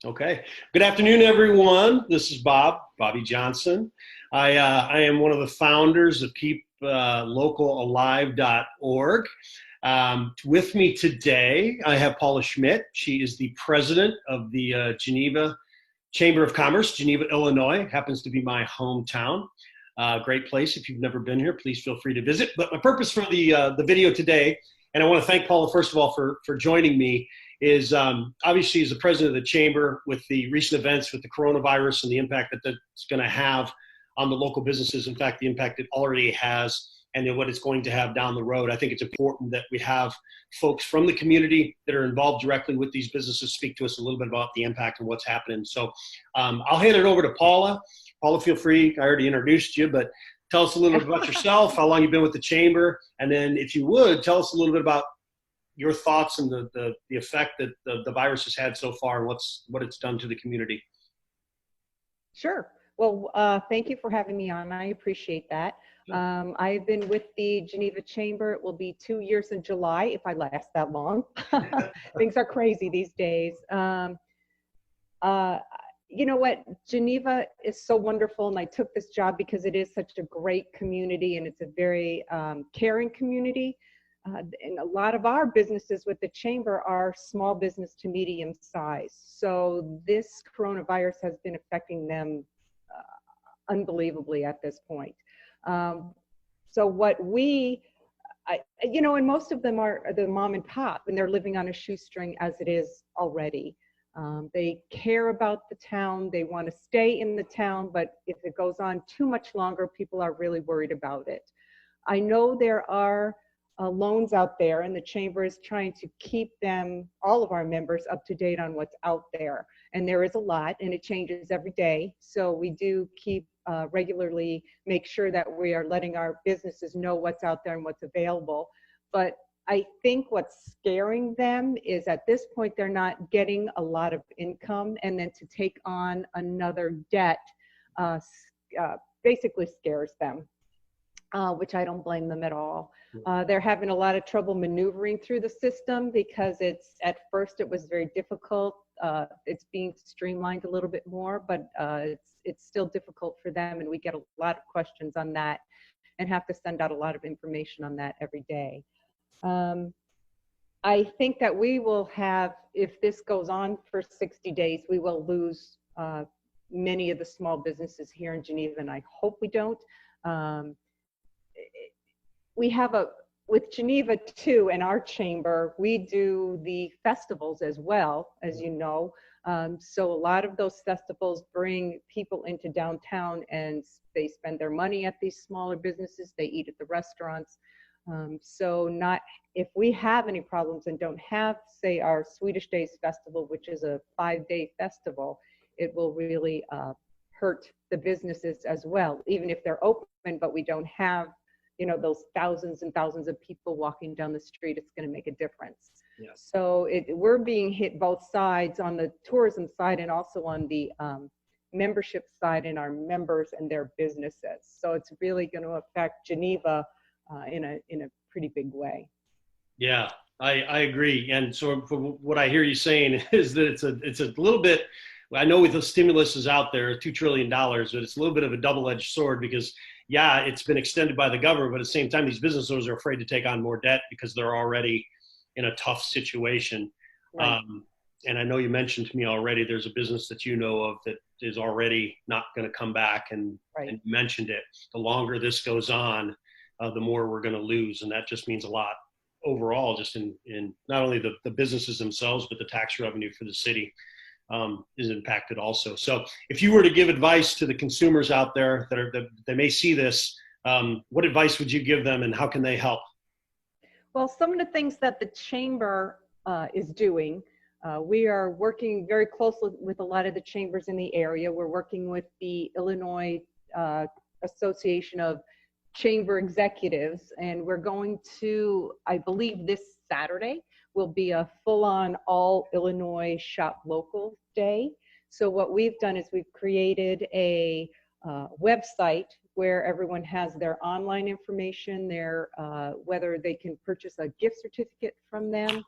Okay. Good afternoon, everyone. This is Bobby Johnson. I am one of the founders of KeepLocalAlive.org. With me today, I have Paula Schmidt. She is the president of the Geneva Chamber of Commerce, Geneva, Illinois. Happens to be my hometown. Great place. If you've never been here, please feel free to visit. But my purpose for the video today, and I want to thank Paula, first of all, for joining me, is obviously as the president of the chamber, with the recent events with the coronavirus and the impact that that's going to have on the local businesses, in fact, the impact it already has, and then what it's going to have down the road. I think it's important that we have folks from the community that are involved directly with these businesses speak to us a little bit about the impact and what's happening. So I'll hand it over to Paula. Paula, feel free. I already introduced you, but tell us a little bit about yourself, how long you've been with the chamber, and then if you would, tell us a little bit about your thoughts and the effect that the virus has had so far and what it's done to the community. Sure. Well, thank you for having me on. I appreciate that. I've been with the Geneva Chamber. It will be 2 years in July, if I last that long. Things are crazy these days. You know what? Geneva is so wonderful, and I took this job because it is such a great community, and it's a very caring community. And a lot of our businesses with the chamber are small business to medium size. So this coronavirus has been affecting them unbelievably at this point. So what and most of them are the mom and pop, and they're living on a shoestring as it is already. They care about the town. They want to stay in the town, but if it goes on too much longer, people are really worried about it. I know there are loans out there, and the chamber is trying to keep all of our members, up to date on what's out there. And there is a lot, and it changes every day. So we do keep regularly make sure that we are letting our businesses know what's out there and what's available. But I think what's scaring them is at this point, they're not getting a lot of income, and then to take on another debt basically scares them. Which I don't blame them at all. They're having a lot of trouble maneuvering through the system because at first it was very difficult. It's being streamlined a little bit more, but it's still difficult for them, and we get a lot of questions on that and have to send out a lot of information on that every day. I think that we will have, if this goes on for 60 days, we will lose many of the small businesses here in Geneva, and I hope we don't. We have with Geneva too, and our chamber, we do the festivals as well, as you know. So a lot of those festivals bring people into downtown, and they spend their money at these smaller businesses. They eat at the restaurants. So if we have any problems and don't have, say, our Swedish Days Festival, which is a 5-day festival, it will really hurt the businesses as well, even if they're open, but we don't have those thousands and thousands of people walking down the street. It's going to make a difference. Yes. So we're being hit both sides, on the tourism side and also on the membership side, and our members and their businesses. So it's really going to affect Geneva in a pretty big way. Yeah, I agree. And so what I hear you saying is that it's a little bit, I know with the stimulus is out there, $2 trillion, but it's a little bit of a double-edged sword because, yeah, it's been extended by the government, but at the same time, these business owners are afraid to take on more debt because they're already in a tough situation. Right. And I know you mentioned to me already, there's a business that you know of that is already not going to come back, and you mentioned it. The longer this goes on, the more we're going to lose, and that just means a lot overall, just in not only the businesses themselves, but the tax revenue for the city is impacted also. So if you were to give advice to the consumers out there that they may see this, what advice would you give them, and how can they help? Well, some of the things that the chamber is doing, we are working very closely with a lot of the chambers in the area. We're working with the Illinois Association of Chamber Executives, and we're going to, I believe this Saturday, will be a full-on all Illinois Shop Local Day. So what we've done is we've created a website where everyone has their online information, whether they can purchase a gift certificate from them,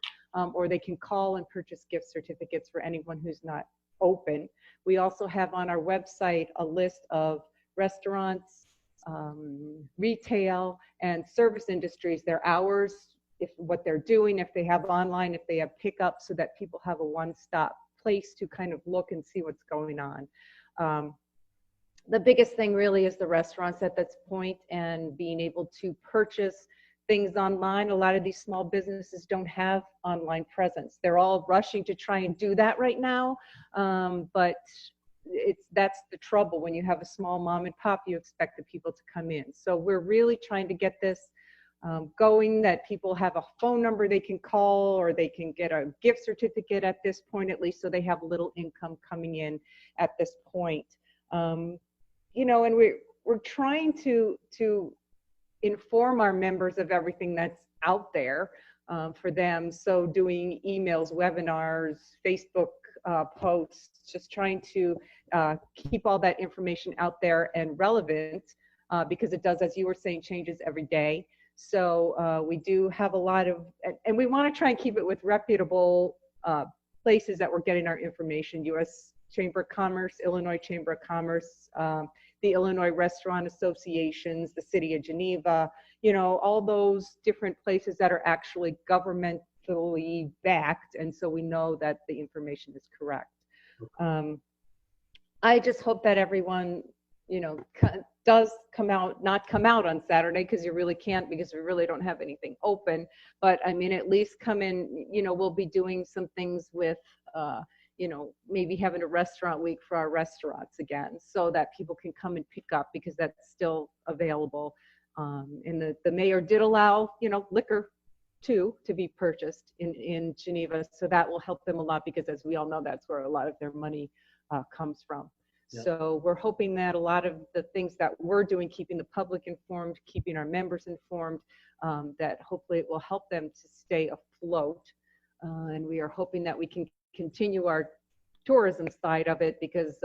or they can call and purchase gift certificates for anyone who's not open. We also have on our website a list of restaurants, retail, and service industries, their hours, if what they're doing, if they have online, if they have pickup, so that people have a one-stop place to kind of look and see what's going on. The biggest thing really is the restaurants at this point, and being able to purchase things online. A lot of these small businesses don't have online presence. They're all rushing to try and do that right now, but that's the trouble. When you have a small mom and pop, you expect the people to come in. So we're really trying to get this going, that people have a phone number they can call, or they can get a gift certificate at this point, at least, so they have little income coming in at this point. You know, and we're trying to inform our members of everything that's out there for them. So doing emails, webinars, Facebook posts, just trying to keep all that information out there and relevant, because it does, as you were saying, changes every day. So we do have a lot of, and we want to try and keep it with reputable places that we're getting our information: U.S. Chamber of Commerce, Illinois Chamber of Commerce, the Illinois Restaurant Associations, the City of Geneva, you know, all those different places that are actually governmentally backed, and so we know that the information is correct. I just hope that everyone, you know, does not come out on Saturday, because you really can't, because we really don't have anything open. But I mean, at least come in. You know, we'll be doing some things with, you know, maybe having a restaurant week for our restaurants again, so that people can come and pick up, because that's still available. And the mayor did allow, you know, liquor too to be purchased in Geneva, so that will help them a lot, because as we all know, that's where a lot of their money comes from. Yeah. So we're hoping that a lot of the things that we're doing, keeping the public informed, keeping our members informed, that hopefully it will help them to stay afloat. And we are hoping that we can continue our tourism side of it, because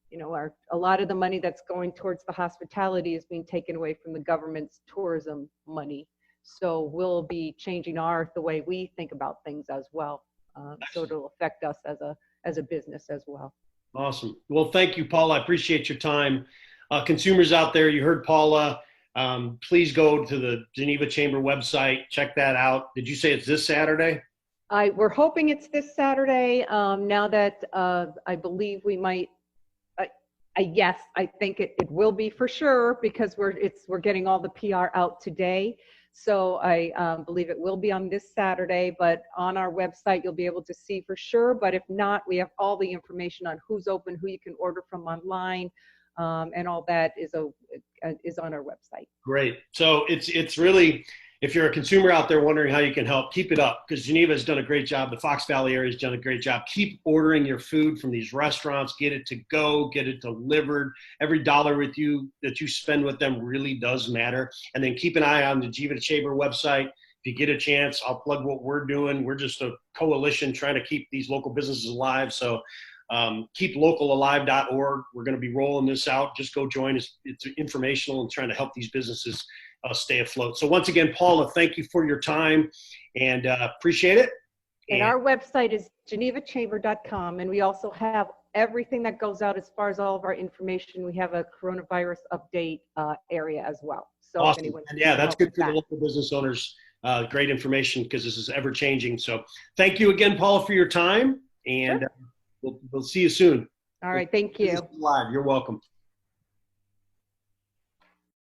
you know, a lot of the money that's going towards the hospitality is being taken away from the government's tourism money. So we'll be changing the way we think about things as well. So it'll affect us as a business as well. Awesome. Well, thank you, Paula. I appreciate your time. Consumers out there, you heard Paula. Please go to the Geneva Chamber website. Check that out. Did you say it's this Saturday? We're hoping it's this Saturday. Now that I believe we might, yes, I think it will be for sure, because we're getting all the PR out today. So I believe it will be on this Saturday, but on our website, you'll be able to see for sure. But if not, we have all the information on who's open, who you can order from online, and all that is on our website. Great. So it's really, if you're a consumer out there wondering how you can help, keep it up, because Geneva has done a great job. The Fox Valley area has done a great job. Keep ordering your food from these restaurants. Get it to go. Get it delivered. Every dollar that you spend with them really does matter. And then keep an eye on the Geneva Chamber website. If you get a chance, I'll plug what we're doing. We're just a coalition trying to keep these local businesses alive. So keeplocalalive.org. We're going to be rolling this out. Just go join us. It's informational and trying to help these businesses stay afloat. So once again, Paula, thank you for your time, and appreciate it. And our website is genevachamber.com, and we also have everything that goes out as far as all of our information. We have a coronavirus update area as well. So awesome. If anyone and yeah, that's good for the local business owners. Great information, because this is ever changing. So thank you again, Paula, for your time, and sure. We'll see you soon. All right, thank you. Live. You're welcome.